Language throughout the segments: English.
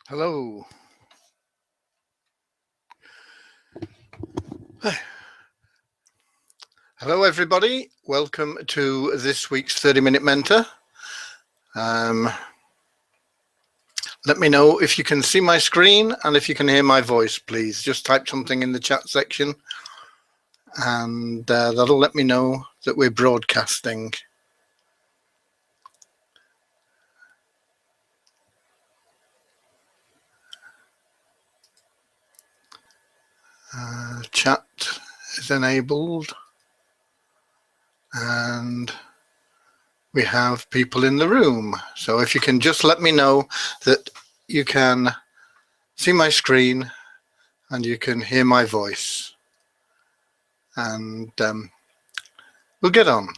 Hello. Hello, everybody. Welcome to this week's 30-Minute Mentor. Let me know if you can see my screen and if you can hear my voice, please. Just type something in the chat section and that'll let me know that we're broadcasting. Chat is enabled and we have people in the room. So if you can just let me know that you can see my screen and you can hear my voice, and we'll get on.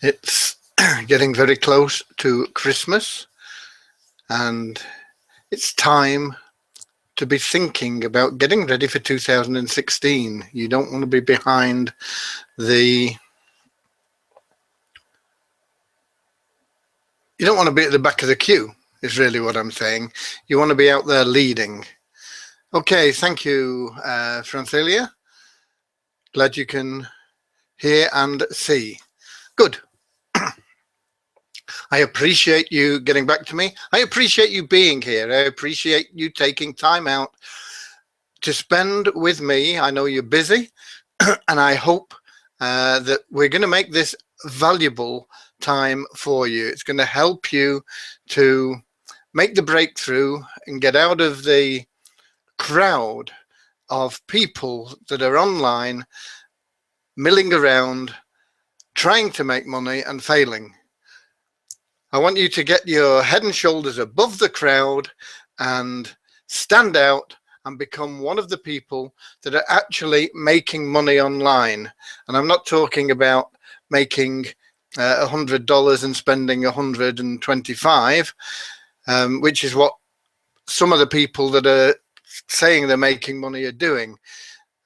It's getting very close to Christmas, and it's time to be thinking about getting ready for 2016. You don't want to be behind you don't want to be at the back of the queue, is really what I'm saying. You want to be out there leading. Okay, thank you, Francilia. Glad you can hear and see. Good. I appreciate you getting back to me. I appreciate you being here. I appreciate you taking time out to spend with me. I know you're busy, and I hope that we're going to make this valuable time for you. It's going to help you to make the breakthrough and get out of the crowd of people that are online, milling around, trying to make money and failing. I want you to get your head and shoulders above the crowd and stand out and become one of the people that are actually making money online. And I'm not talking about making $100 and spending $125, which is what some of the people that are saying they're making money are doing.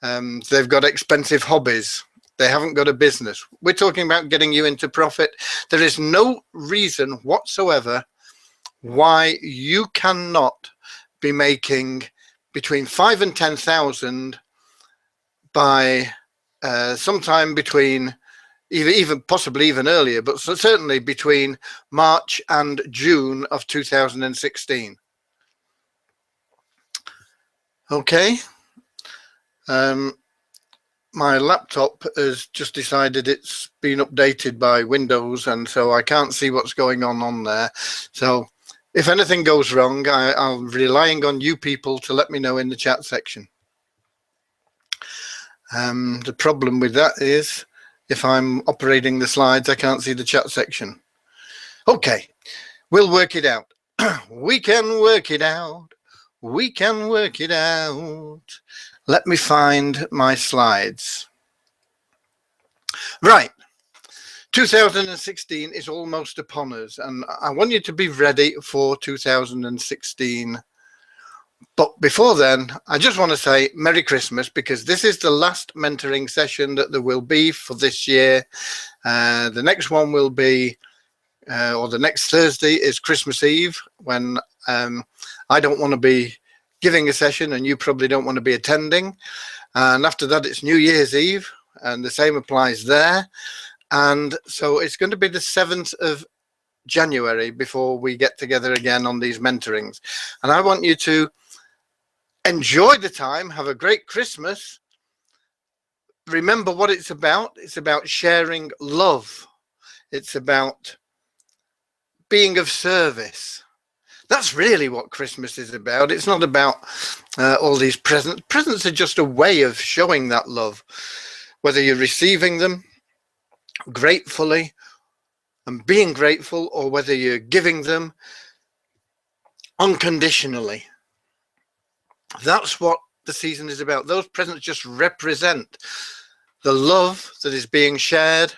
They've got expensive hobbies. They haven't got a business. We're talking about getting you into profit. There is no reason whatsoever why you cannot be making between 5 and 10,000 by sometime between even possibly even earlier, but certainly between March and June of 2016. Okay. My laptop has just decided it's been updated by Windows, and so I can't see what's going on there. So if anything goes wrong, I'm relying on you people to let me know in the chat section. The problem with that is if I'm operating the slides, I can't see the chat section. Okay, we'll work it out. We can work it out. We can work it out. Let me find my slides. Right. 2016 is almost upon us, and I want you to be ready for 2016. But before then, I just want to say Merry Christmas, because this is the last mentoring session that there will be for this year. The next one will be, or the next Thursday is Christmas Eve, when I don't want to be giving a session and you probably don't want to be attending. And after that, it's New Year's Eve, and the same applies there. And so it's going to be the 7th of January before we get together again on these mentorings. And I want you to enjoy the time, have a great Christmas. Remember what it's about. It's about sharing love. It's about being of service. That's really what Christmas is about. It's not about all these presents. Presents are just a way of showing that love, whether you're receiving them gratefully and being grateful, or whether you're giving them unconditionally. That's what the season is about. Those presents just represent the love that is being shared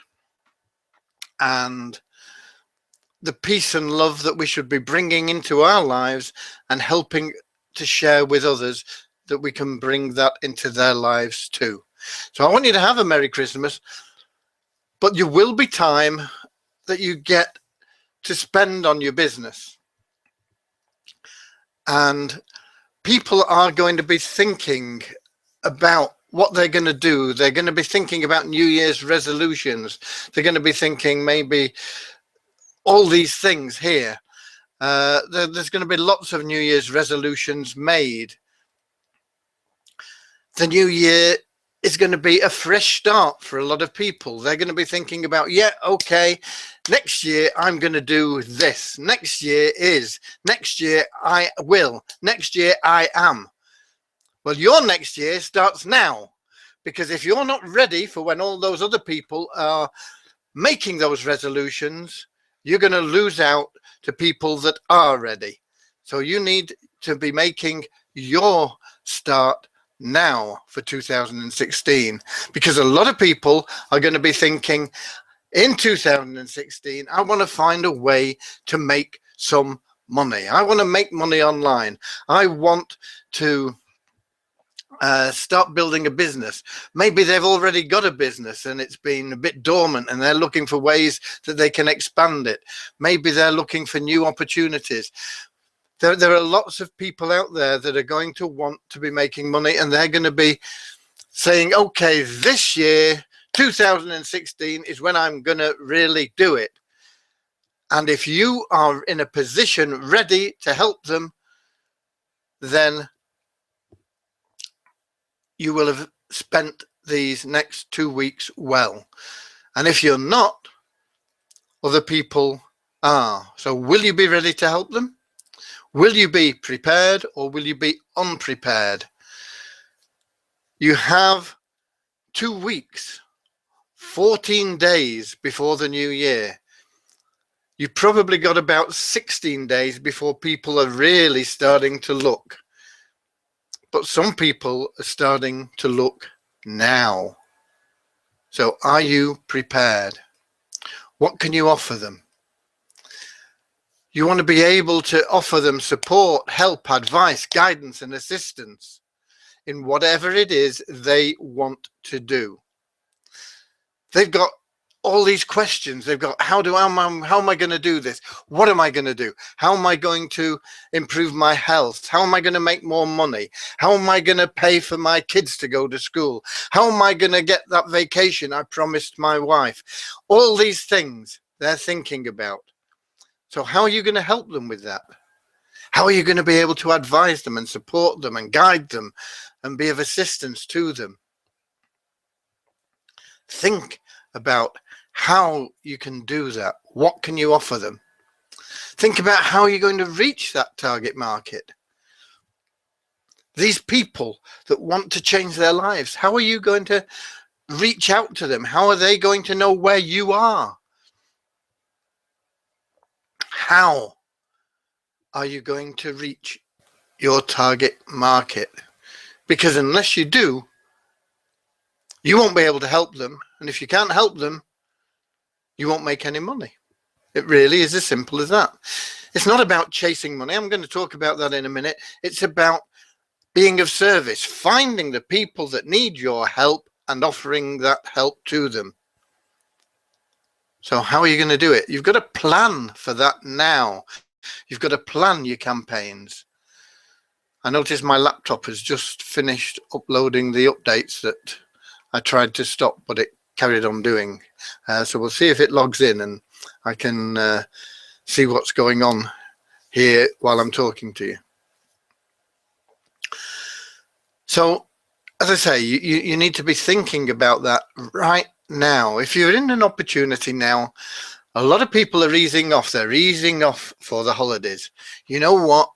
and the peace and love that we should be bringing into our lives and helping to share with others. that we can bring that into their lives too. So I want you to have a Merry Christmas, but there will be time that you get to spend on your business. And people are going to be thinking about what they're going to do. They're going to be thinking about New Year's resolutions. They're going to be thinking maybe all these things here. There's going to be lots of New Year's resolutions made. The new year is going to be a fresh start for a lot of people. They're going to be thinking about, yeah, okay, next year I'm going to do this. Next year I will. Next year I am. Well, your next year starts now, because if you're not ready for when all those other people are making those resolutions, you're going to lose out to people that are ready. So you need to be making your start now for 2016, because a lot of people are going to be thinking in 2016, I want to find a way to make some money. I want to make money online. I want to start building a business. Maybe they've already got a business and it's been a bit dormant and they're looking for ways that they can expand it. Maybe they're looking for new opportunities. There are lots of people out there that are going to want to be making money, and they're going to be saying, okay, this year, 2016 is when I'm going to really do it. And if you are in a position ready to help them, then you will have spent these next 2 weeks well. And if you're not, other people are. So will you be ready to help them? Will you be prepared, or will you be unprepared? You have 2 weeks, 14 days before the new year. You've probably got about 16 days before people are really starting to look. But some people are starting to look now. So are you prepared? What can you offer them? You want to be able to offer them support, help, advice, guidance, and assistance in whatever it is they want to do. They've got all these questions. They've got, how am I going to do this? What am I going to do? How am I going to improve my health? How am I going to make more money? How am I going to pay for my kids to go to school? How am I going to get that vacation I promised my wife? All these things they're thinking about. So how are you going to help them with that? How are you going to be able to advise them and support them and guide them and be of assistance to them? Think about how you can do that. What can you offer them? Think about how you're going to reach that target market. These people that want to change their lives, how are you going to reach out to them? How are they going to know where you are? How are you going to reach your target market? Because unless you do, you won't be able to help them. And if you can't help them, you won't make any money. It really is as simple as that. It's not about chasing money. I'm going to talk about that in a minute. It's about being of service, finding the people that need your help and offering that help to them. So how are you going to do it? You've got to plan for that now. You've got to plan your campaigns. I noticed my laptop has just finished uploading the updates that I tried to stop, but it carried on doing. So we'll see if it logs in and I can see what's going on here while I'm talking to you. So, as I say, you need to be thinking about that right now. If you're in an opportunity now, a lot of people are easing off. They're easing off for the holidays. You know what?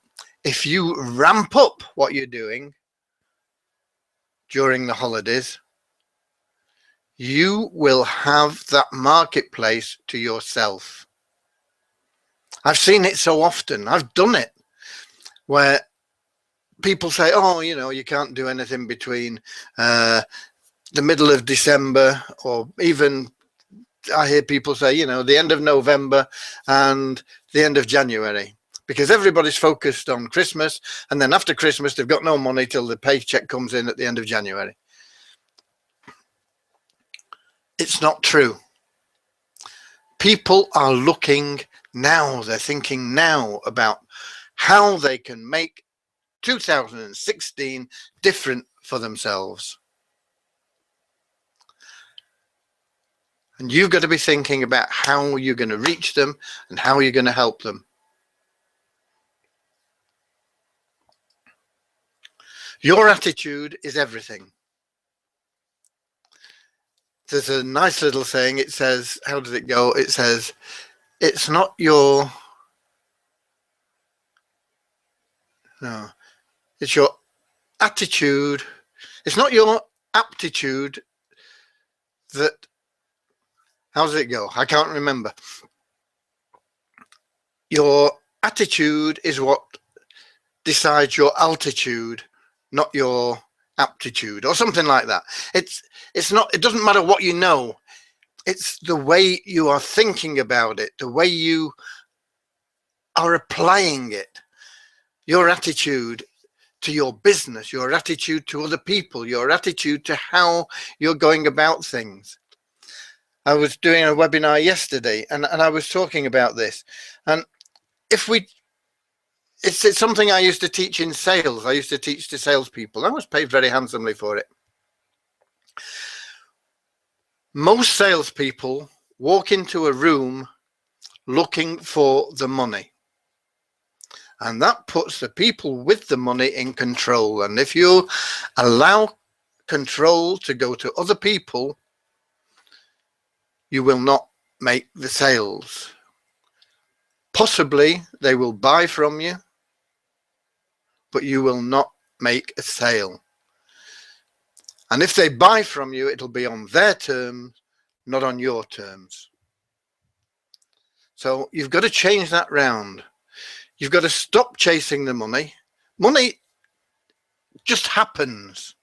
If you ramp up what you're doing during the holidays, you will have that marketplace to yourself. I've seen it so often. I've done it where people say, oh, you know, you can't do anything between the middle of December, or even I hear people say, you know, the end of November and the end of January. because everybody's focused on Christmas, and then after Christmas they've got no money till the paycheck comes in at the end of January. It's not true. People are looking now, they're thinking now about how they can make 2016 different for themselves. And you've got to be thinking about how you're going to reach them and how you're going to help them. Your attitude is everything. There's a nice little saying. It says, how does it go? It says, it's not your, no, it's your attitude. It's not your aptitude that, how does it go? I can't remember. Your attitude is what decides your altitude, not your aptitude, or something like that. It's not, it doesn't matter what you know. It's the way you are thinking about it, the way you are applying it, your attitude to your business, your attitude to other people, your attitude to how you're going about things. I was doing a webinar yesterday and I was talking about this. And if we, it's something I used to teach in sales. I used to teach to salespeople. I was paid very handsomely for it. Most salespeople walk into a room looking for the money. And that puts the people with the money in control. And if you allow control to go to other people, you will not make the sales. Possibly they will buy from you, but you will not make a sale. And if they buy from you, it'll be on their terms, not on your terms. So you've got to change that round. You've got to stop chasing the money. Money just happens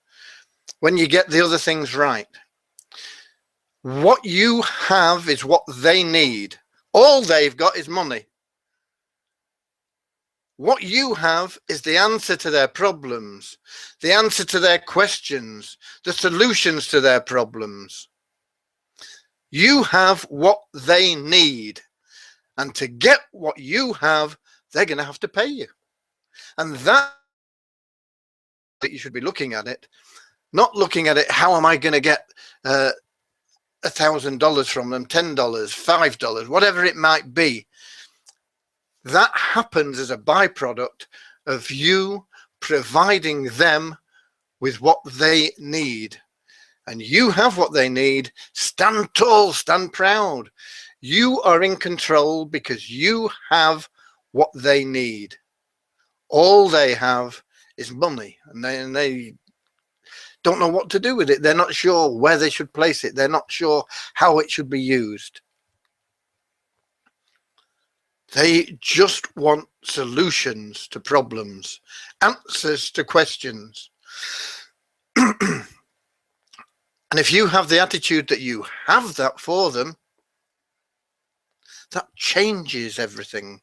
when you get the other things right. What you have is what they need. All they've got is money. What you have is the answer to their problems, the answer to their questions, the solutions to their problems. You have what they need. And to get what you have, they're going to have to pay you. And that you should be looking at it, not looking at it, how am I going to get $1,000 from them, $10, $5, whatever it might be. That happens as a byproduct of you providing them with what they need. And you have what they need. Stand tall, stand proud. You are in control because you have what they need. All they have is money, and they don't know what to do with it. They're not sure where they should place it. They're not sure how it should be used. They just want solutions to problems, answers to questions. And if you have the attitude that you have that for them, that changes everything.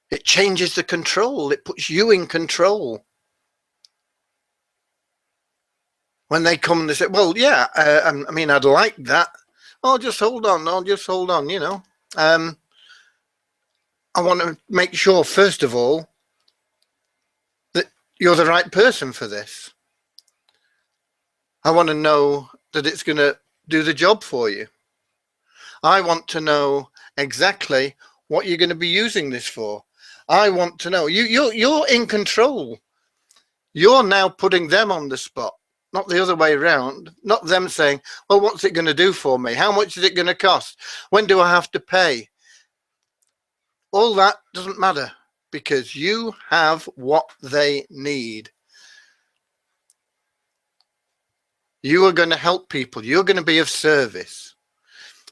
It changes the control. It puts you in control. When they come and they say, well, yeah, I mean, I'd like that. Oh, just hold on. Oh, just hold on, you know. I want to make sure, first of all, that you're the right person for this. I want to know that it's going to do the job for you. I want to know exactly what you're going to be using this for. I want to know. You're in control. You're now putting them on the spot, not the other way around. Not them saying, well, what's it going to do for me? How much is it going to cost? When do I have to pay? All that doesn't matter because you have what they need. You are going to help people. You're going to be of service.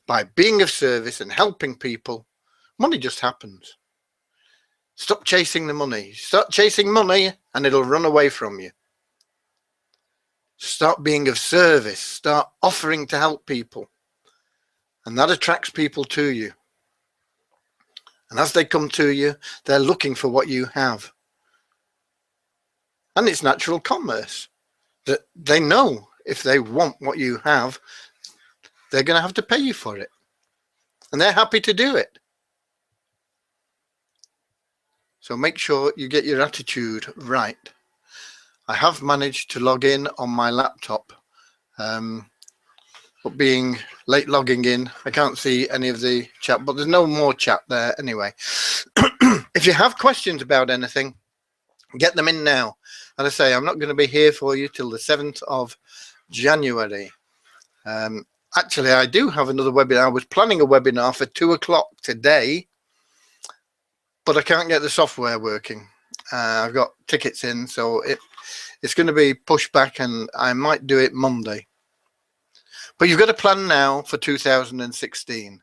By being of service and helping people, money just happens. Stop chasing the money. Start chasing money and it'll run away from you. Start being of service. Start offering to help people. And that attracts people to you. And as they come to you, they're looking for what you have. And it's natural commerce that they know if they want what you have, they're going to have to pay you for it. And they're happy to do it. So make sure you get your attitude right. I have managed to log in on my laptop, but being late logging in, I can't see any of the chat, but there's no more chat there anyway. If you have questions about anything, get them in now. And I say, I'm not going to be here for you till the 7th of January. Actually, I do have another webinar. I was planning a webinar for 2 o'clock today, but I can't get the software working. I've got tickets in, so it's going to be pushed back, and I might do it Monday. But you've got to plan now for 2016.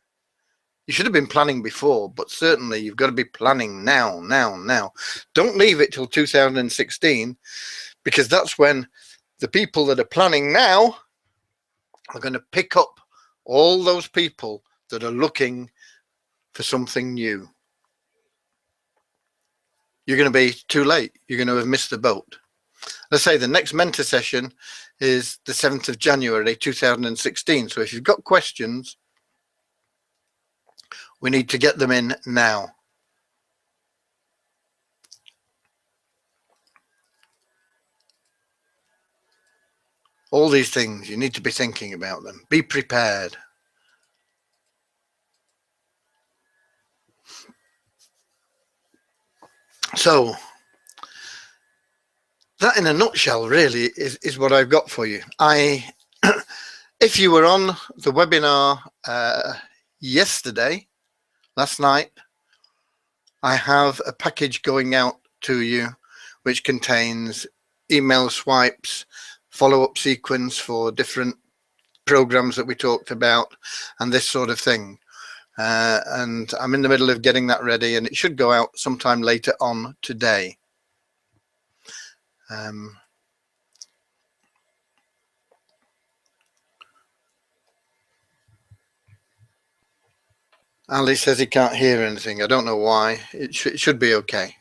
You should have been planning before, but certainly you've got to be planning now. Don't leave it till 2016, because that's when the people that are planning now are going to pick up all those people that are looking for something new. You're going to be too late. You're going to have missed the boat. Let's say the next mentor session is the 7th of January 2016. So if you've got questions, we need to get them in now. All these things, you need to be thinking about them. Be prepared. So that in a nutshell really is what I've got for you. If you were on the webinar last night, I have a package going out to you which contains email swipes, follow-up sequence for different programs that we talked about, and this sort of thing. And I'm in the middle of getting that ready, and it should go out sometime later on today. Ali says he can't hear anything. I don't know why. It should be okay.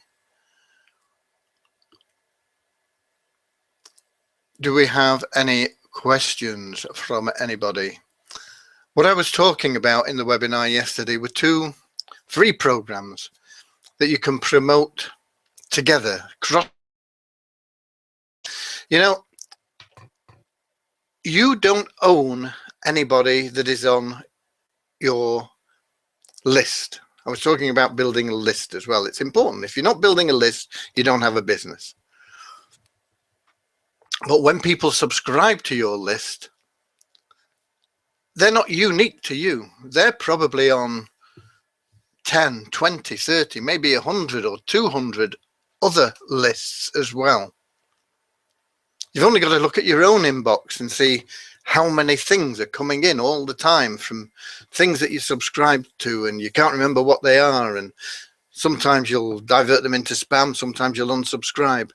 Do we have any questions from anybody? What I was talking about in the webinar yesterday were 2 free programs that you can promote together. You know, you don't own anybody that is on your list. I was talking about building a list as well. It's important. If you're not building a list, you don't have a business. But when people subscribe to your list, they're not unique to you. They're probably on 10, 20, 30, maybe 100 or 200 other lists as well. You've only got to look at your own inbox and see how many things are coming in all the time from things that you subscribe to and you can't remember what they are, and sometimes you'll divert them into spam, sometimes you'll unsubscribe.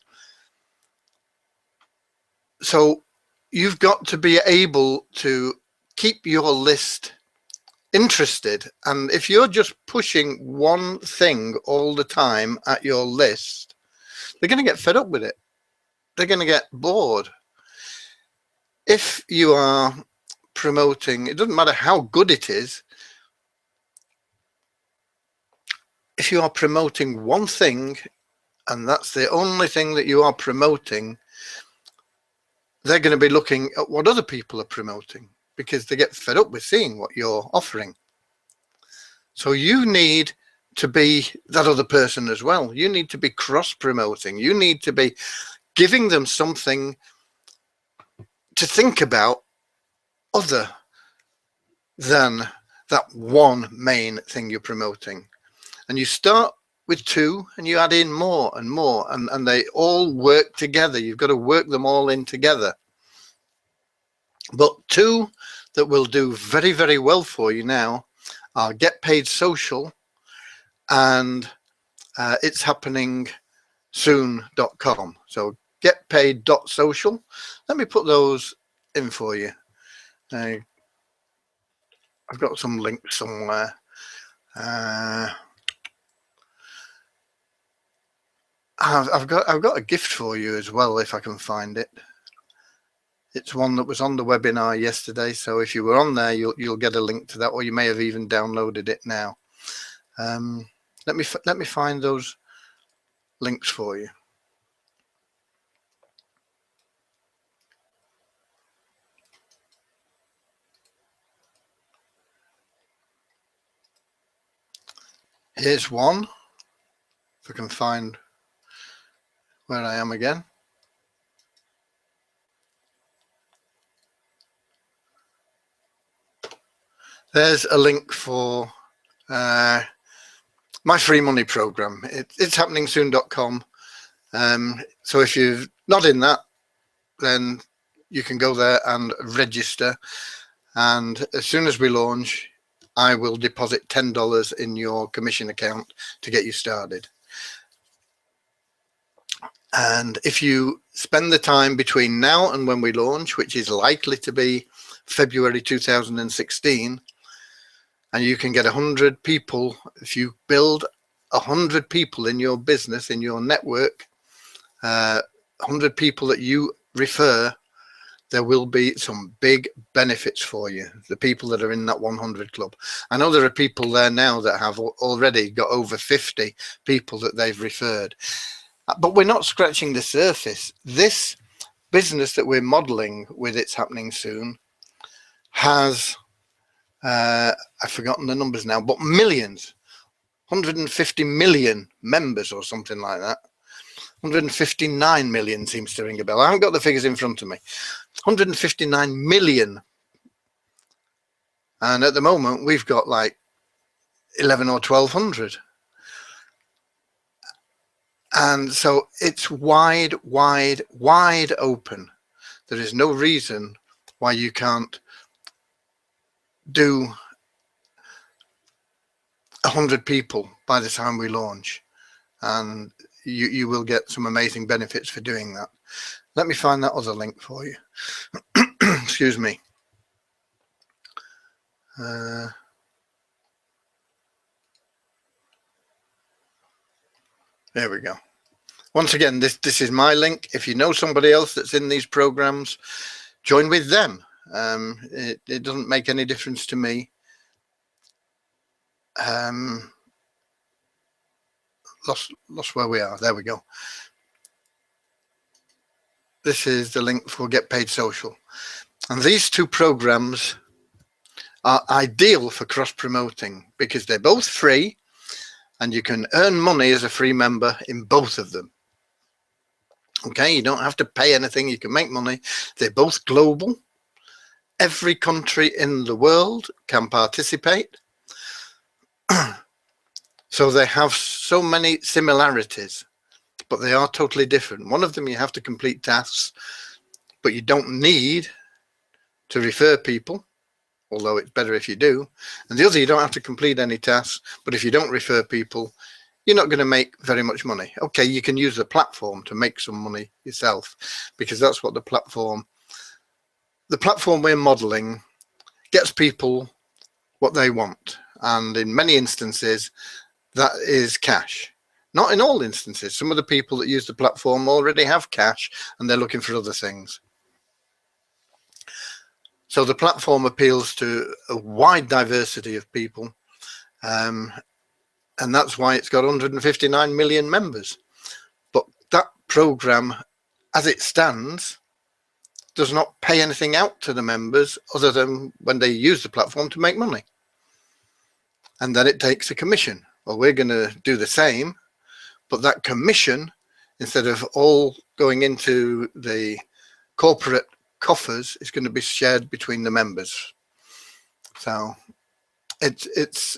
So you've got to be able to keep your list interested, and if you're just pushing one thing all the time at your list, they're going to get fed up with it. They're going to get bored. If you are promoting, it doesn't matter how good it is, if you are promoting one thing and that's the only thing that you are promoting, they're going to be looking at what other people are promoting because they get fed up with seeing what you're offering. So you need to be that other person as well. You need to be cross-promoting. You need to be giving them something to think about other than that one main thing you're promoting. And you start with 2 and you add in more and more, and they all work together. You've got to work them all in together. But 2 that will do very, very well for you now are Get Paid Social and It's Happening Soon.com. So getpaid.social. Let me put those in for you. I've got some links somewhere. I've got a gift for you as well, if I can find it. It's one that was on the webinar yesterday, so if you were on there, you'll get a link to that, or you may have even downloaded it now. Let me find those links for you. Here's one, if I can find where I am again. There's a link for my free money program. It's happeningsoon.com. So if you're not in that, then you can go there and register. And as soon as we launch, I will deposit $10 in your commission account to get you started. And if you spend the time between now and when we launch, which is likely to be February 2016, and you can get 100 people, if you build 100 people in your business, in your network, 100 people that you refer, there will be some big benefits for you, the people that are in that 100 club. I know there are people there now that have already got over 50 people that they've referred, but we're not scratching the surface. This business that we're modeling with It's Happening Soon has, I've forgotten the numbers now, but millions, 150 million members or something like that. 159 million seems to ring a bell. I haven't got the figures in front of me. 159 million. And at the moment, we've got like 11 or 1200. And so it's wide, wide, wide open. There is no reason why you can't do 100 people by the time we launch. And you will get some amazing benefits for doing that. Let me find that other link for you. Excuse me. There we go. Once again, this is my link. If you know somebody else that's in these programs, join with them. It doesn't make any difference to me. Lost where we are. There we go. This is the link for Get Paid Social. And these two programs are ideal for cross promoting because they're both free and you can earn money as a free member in both of them. Okay, you don't have to pay anything, you can make money. They're both global. Every country in the world can participate. So they have so many similarities, but they are totally different. One of them you have to complete tasks, but you don't need to refer people, although it's better if you do. And the other, you don't have to complete any tasks, but if you don't refer people, you're not going to make very much money. Okay, you can use the platform to make some money yourself, because that's what the platform we're modeling gets people what they want. And in many instances, that is cash. Not in all instances. Some of the people that use the platform already have cash and they're looking for other things. So the platform appeals to a wide diversity of people. And that's why it's got 159 million members. But that program, as it stands, does not pay anything out to the members other than when they use the platform to make money. And then it takes a commission. Well, we're going to do the same, but that commission, instead of all going into the corporate coffers, is going to be shared between the members. So it's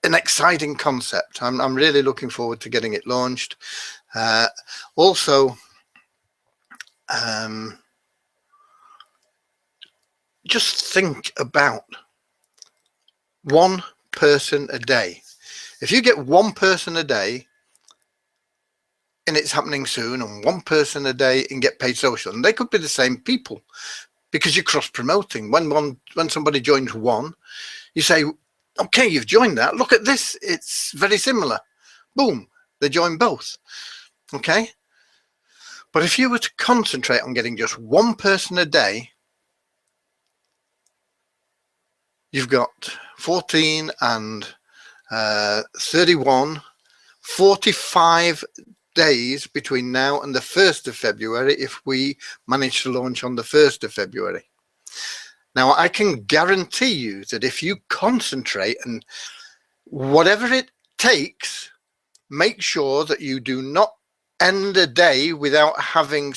an exciting concept. I'm really looking forward to getting it launched. Also, just think about one person a day. If you get one person a day and It's Happening Soon, and one person a day in Get Paid Social, and they could be the same people because you're cross promoting. When somebody joins one, you say, okay, you've joined that, look at this, it's very similar. Boom, They join both. Okay. But if you were to concentrate on getting just one person a day, you've got 14 and 31, 45 days between now and the 1st of February if we manage to launch on the 1st of February. Now, I can guarantee you that if you concentrate and whatever it takes, make sure that you do not end a day without having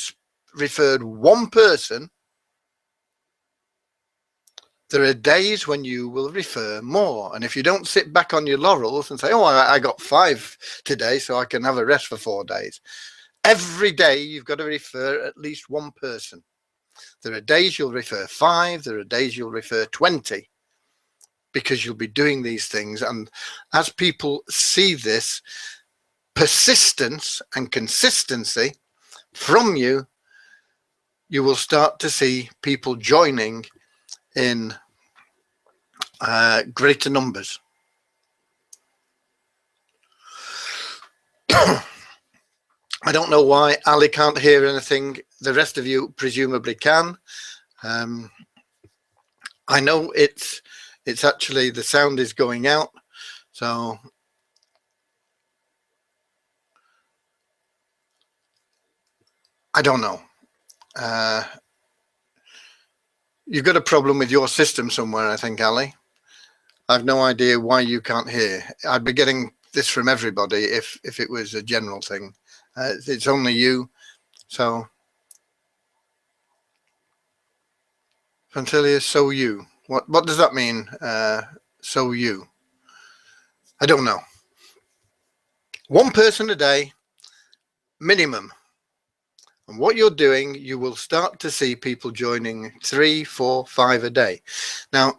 referred one person. There are days when you will refer more. And if you don't sit back on your laurels and say, oh, I got 5 today, so I can have a rest for 4 days. Every day you've got to refer at least one person. There are days you'll refer 5, there are days you'll refer 20, because you'll be doing these things. And as people see this persistence and consistency from you, you will start to see people joining in greater numbers. I don't know why Ali can't hear anything. The rest of you presumably can. I know it's actually, the sound is going out, so I don't know. You've got a problem with your system somewhere, I think, Ali. I've no idea why you can't hear. I'd be getting this from everybody if it was a general thing. It's only you. So, Fantilia, so you. What does that mean? So you. I don't know. One person a day, minimum. And what you're doing, you will start to see people joining 3, 4, 5 a day. Now,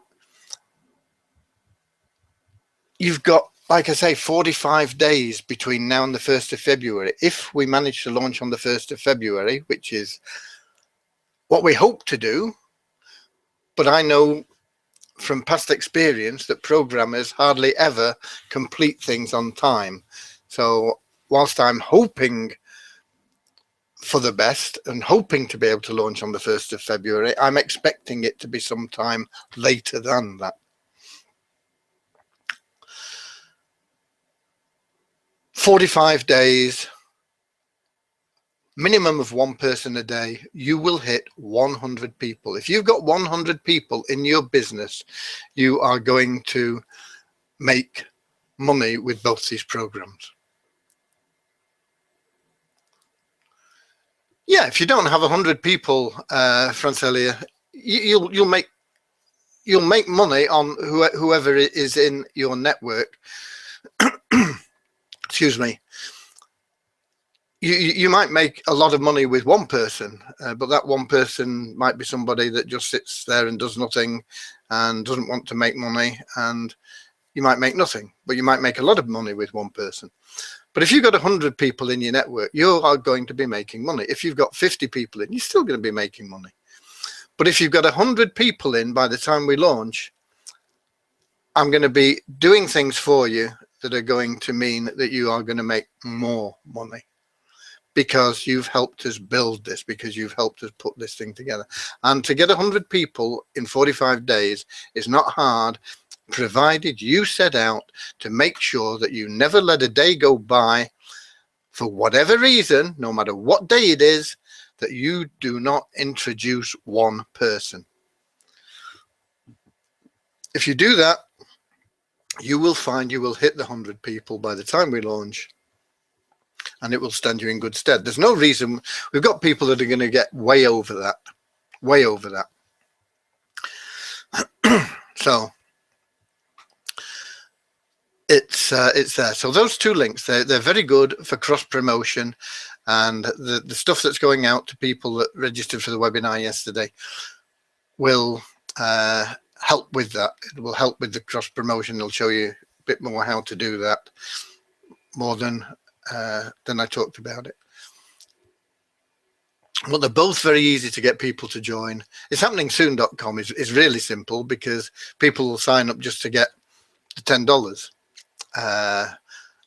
you've got, like I say, 45 days between now and the 1st of February. If we manage to launch on the 1st of February, which is what we hope to do, but I know from past experience that programmers hardly ever complete things on time. So whilst I'm hoping for the best and hoping to be able to launch on the 1st of February, I'm expecting it to be sometime later than that. 45 days, minimum of one person a day, you will hit 100 people. If you've got 100 people in your business, you are going to make money with both these programs. Yeah, if you don't have 100 people, Francelia, you'll make money on whoever is in your network. Excuse me. You might make a lot of money with one person, but that one person might be somebody that just sits there and does nothing and doesn't want to make money, and you might make nothing, but you might make a lot of money with one person. But if you've got 100 people in your network, you are going to be making money. If you've got 50 people in, you're still going to be making money. But if you've got 100 people in by the time we launch, I'm going to be doing things for you that are going to mean that you are going to make more money, because you've helped us build this, because you've helped us put this thing together. And to get 100 people in 45 days is not hard, provided you set out to make sure that you never let a day go by, for whatever reason, no matter what day it is, that you do not introduce one person. If you do that, you will find you will hit the 100 people by the time we launch, and it will stand you in good stead. There's no reason. We've got people that are going to get way over that, way over that. So it's there. So those 2 links, they're very good for cross promotion, and the stuff that's going out to people that registered for the webinar yesterday will help with that. It will help with the cross promotion. It'll show you a bit more how to do that, more than I talked about it. Well, they're both very easy to get people to join. It's happeningsoon.com is really simple, because people will sign up just to get the $10.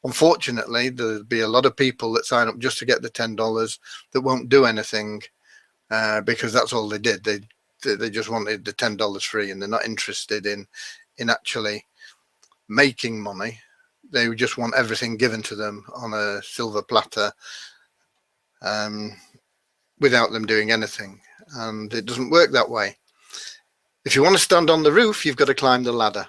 Unfortunately, there'll be a lot of people that sign up just to get the $10 that won't do anything, because that's all they did. They just wanted the $10 free, and they're not interested in actually making money. They just want everything given to them on a silver platter, without them doing anything. And it doesn't work that way. If you want to stand on the roof, you've got to climb the ladder.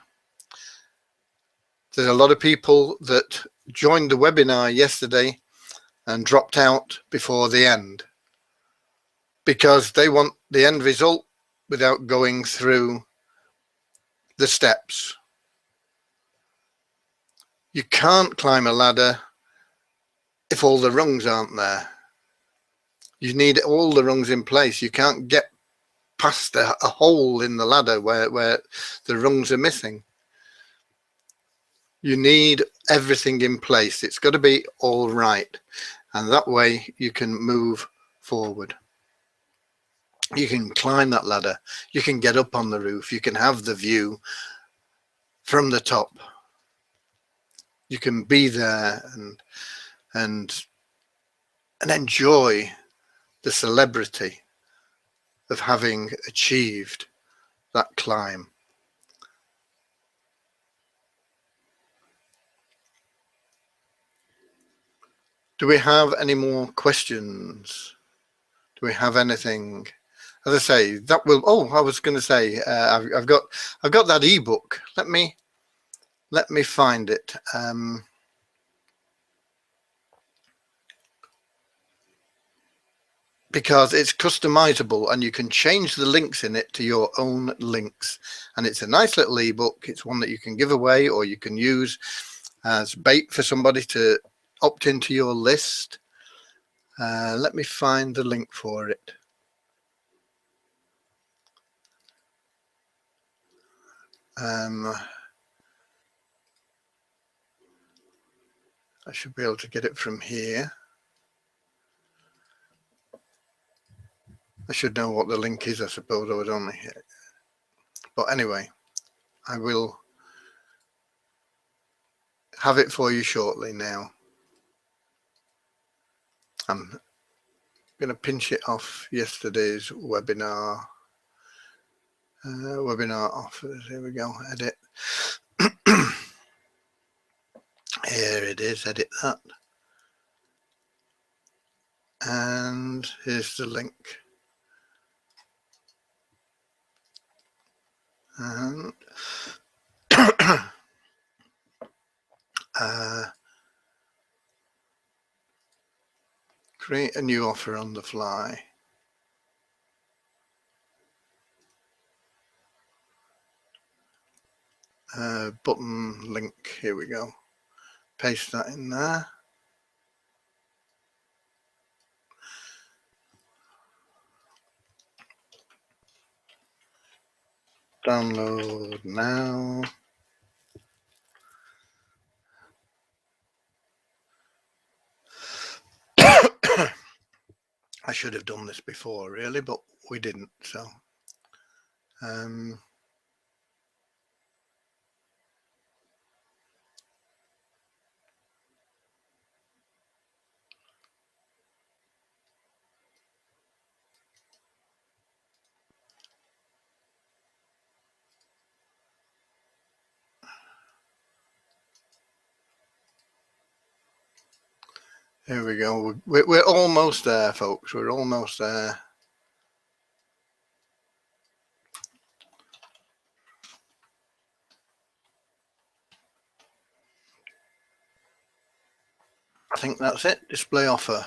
There's a lot of people that joined the webinar yesterday and dropped out before the end because they want the end result without going through the steps. You can't climb a ladder if all the rungs aren't there. You need all the rungs in place. You can't get past a hole in the ladder where the rungs are missing. You need everything in place. It's got to be all right. And that way you can move forward. You can climb that ladder. You can get up on the roof. You can have the view from the top. You can be there and enjoy the celebrity of having achieved that climb. Do we have any more questions? Do we have anything? As I say, that will. Oh, I was going to say, I've got that ebook. Let me find it. Because it's customizable and you can change the links in it to your own links. And it's a nice little ebook. It's one that you can give away or you can use as bait for somebody to opt into your list. Let me find the link for it. I should be able to get it from here. I should know what the link is, I suppose. I would only hit it. But anyway, I will have it for you shortly now. I'm going to pinch it off yesterday's webinar. Webinar offers. Here we go. Edit. Here it is. Edit that. And here's the link. And create a new offer on the fly. Button link, here we go. Paste that in there. Download now. I should have done this before really, but we didn't, so here we go. We're almost there, folks. We're almost there. I think that's it. Display offer.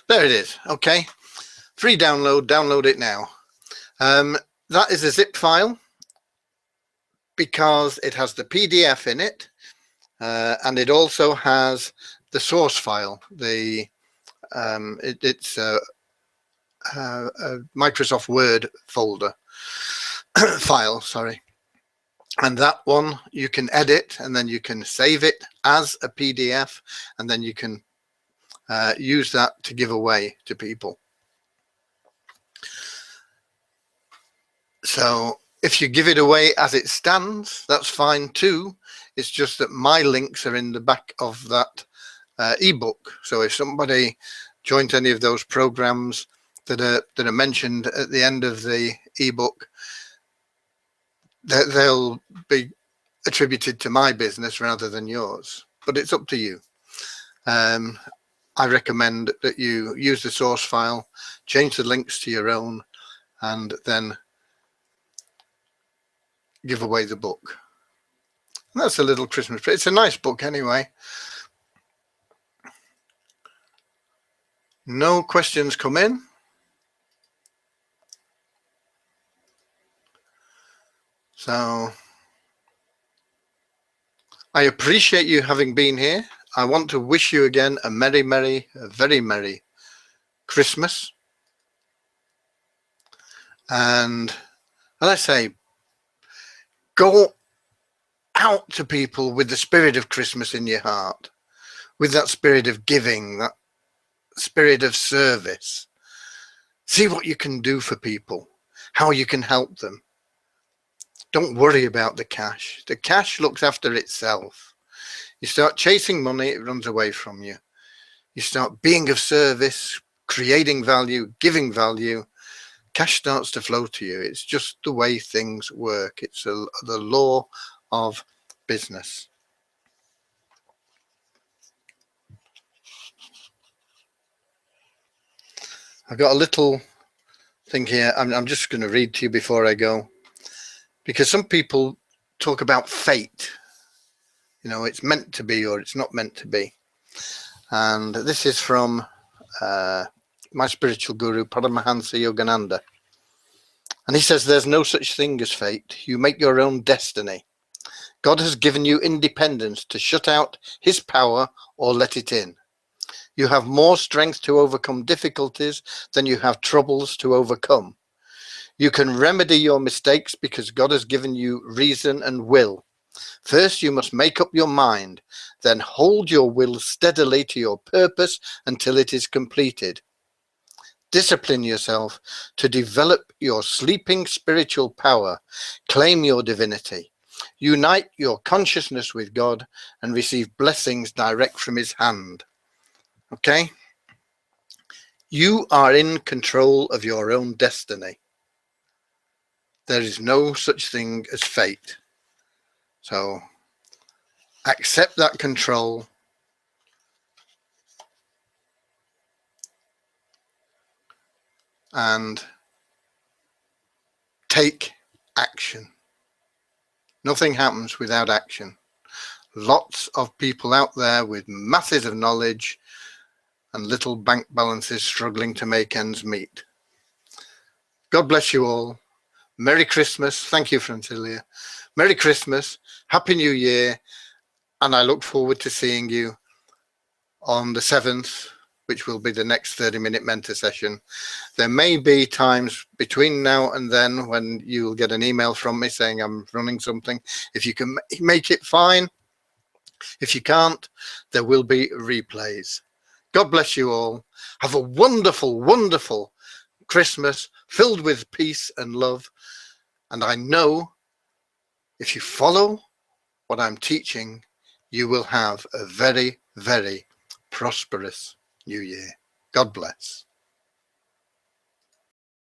There it is. Okay. Free download. Download it now. That is a zip file because it has the PDF in it, and it also has the source file. It's a Microsoft Word folder file. Sorry. And that one you can edit, and then you can save it as a PDF, and then you can use that to give away to people. So if you give it away as it stands, that's fine too. It's just that my links are in the back of that ebook. So if somebody joined any of those programs that are mentioned at the end of the ebook, they'll be attributed to my business rather than yours. But it's up to you. I recommend that you use the source file, change the links to your own, and then give away the book. And that's a little Christmas present. It's a nice book anyway. No questions come in. So I appreciate you having been here. I want to wish you again a very merry Christmas. And as I say, go out to people with the spirit of Christmas in your heart, with that spirit of giving, that spirit of service. See what you can do for people, how you can help them. Don't worry about the cash. The cash looks after itself. You start chasing money, it runs away from you. You start being of service, creating value, giving value, cash starts to flow to you. It's just the way things work. It's the law of business. I've got a little thing here. I'm just going to read to you before I go, because some people talk about fate. You know, it's meant to be or it's not meant to be. And this is from my spiritual guru, Paramahansa Yogananda. And he says, there's no such thing as fate. You make your own destiny. God has given you independence to shut out his power or let it in. You have more strength to overcome difficulties than you have troubles to overcome. You can remedy your mistakes because God has given you reason and will. First, you must make up your mind, then hold your will steadily to your purpose until it is completed. Discipline yourself to develop your sleeping spiritual power. Claim your divinity. Unite your consciousness with God and receive blessings direct from his hand. Okay? You are in control of your own destiny. There is no such thing as fate. So accept that control and take action. Nothing happens without action. Lots of people out there with masses of knowledge and little bank balances struggling to make ends meet. God bless you all. Merry Christmas. Thank you, Francilia. Merry Christmas. Happy New Year. And I look forward to seeing you on the 7th, which will be the next 30-minute mentor session. There may be times between now and then when you'll get an email from me saying I'm running something. If you can make it, fine. If you can't, there will be replays. God bless you all. Have a wonderful, wonderful Christmas filled with peace and love. And I know if you follow what I'm teaching, you will have a very, very prosperous New Year. God bless.